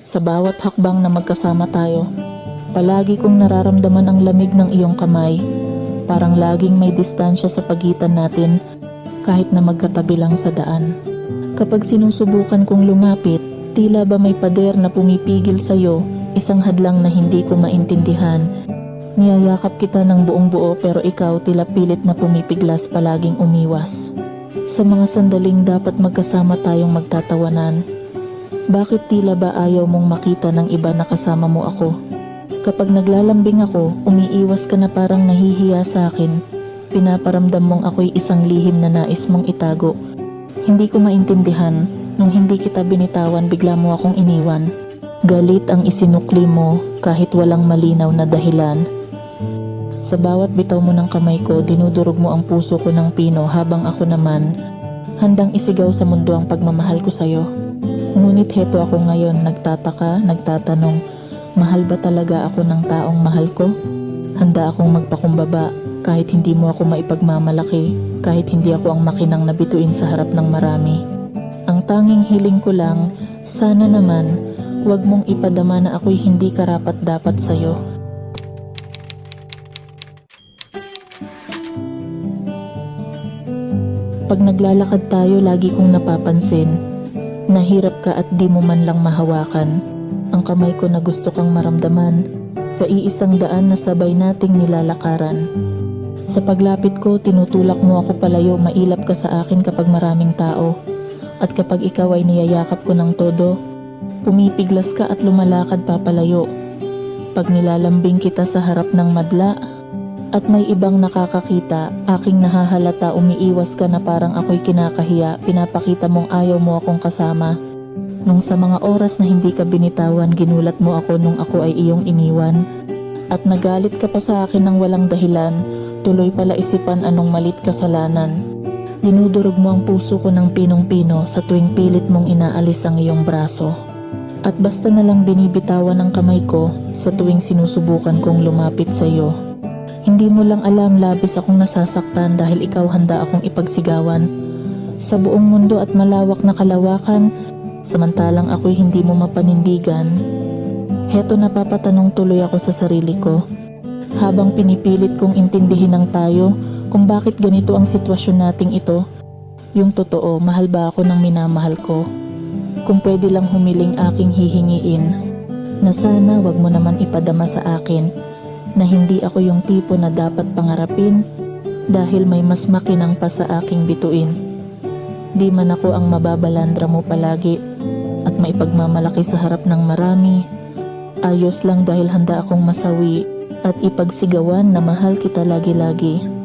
Sa bawat hakbang na magkasama tayo, palagi kong nararamdaman ang lamig ng iyong kamay. Parang laging may distansya sa pagitan natin kahit na magkatabi lang sa daan. Kapag sinusubukan kong lumapit, tila ba may pader na pumipigil sa'yo, isang hadlang na hindi ko maintindihan. Niyayakap kita ng buong buo pero ikaw tila pilit na pumipiglas, palaging umiwas. Sa mga sandaling dapat magkasama tayong magtatawanan, bakit tila ba ayaw mong makita ng iba na kasama mo ako? Kapag naglalambing ako, umiiwas ka na parang nahihiya sa akin. Pinaparamdam mong ako'y isang lihim na nais mong itago. Hindi ko maintindihan, nung hindi kita binitawan bigla mo akong iniwan. Galit ang isinukli mo kahit walang malinaw na dahilan. Sa bawat bitaw mo ng kamay ko, dinudurog mo ang puso ko ng pino habang ako naman handang isigaw sa mundo ang pagmamahal ko sa'yo. Ngunit heto ako ngayon, nagtataka, nagtatanong, mahal ba talaga ako ng taong mahal ko? Handa akong magpakumbaba kahit hindi mo ako maipagmamalaki, kahit hindi ako ang makinang nabituin sa harap ng marami. Ang tanging hiling ko lang, sana naman, huwag mong ipadama na ako'y hindi karapat-dapat sa'yo. Pag naglalakad tayo, lagi kong napapansin, nahirap ka at di mo man lang mahawakan ang kamay ko na gusto kang maramdaman sa iisang daan na sabay nating nilalakaran. Sa paglapit ko, tinutulak mo ako palayo, mailap ka sa akin kapag maraming tao. At kapag ikaw ay niyayakap ko ng todo, pumipiglas ka at lumalakad papalayo. Pag nilalambing kita sa harap ng madla at may ibang nakakakita, aking nahahalata, umiiwas ka na parang ako'y kinakahiya, pinapakita mong ayaw mo akong kasama. Nung sa mga oras na hindi ka binitawan, ginulat mo ako nung ako ay iyong iniwan. At nagalit ka pa sa akin ng walang dahilan, tuloy pala isipan anong malit kasalanan. Dinudurog mo ang puso ko ng pinong-pino sa tuwing pilit mong inaalis ang iyong braso. At basta na lang binibitawan ang kamay ko sa tuwing sinusubukan kong lumapit sa iyo. Hindi mo lang alam, labis akong nasasaktan dahil ikaw handa akong ipagsigawan sa buong mundo at malawak na kalawakan, samantalang ako'y hindi mo mapanindigan. Heto, napapatanong tuloy ako sa sarili ko habang pinipilit kong intindihin ng tayo kung bakit ganito ang sitwasyon nating ito. Yung totoo, mahal ba ako ng minamahal ko? Kung pwede lang humiling, aking hihingiin na sana wag mo naman ipadama sa akin na hindi ako yung tipo na dapat pangarapin dahil may mas makinang pa sa aking bituin. Di man ako ang mababalandra mo palagi at maipagmamalaki sa harap ng marami. Ayos lang dahil handa akong masawi at ipagsigawan na mahal kita lagi-lagi.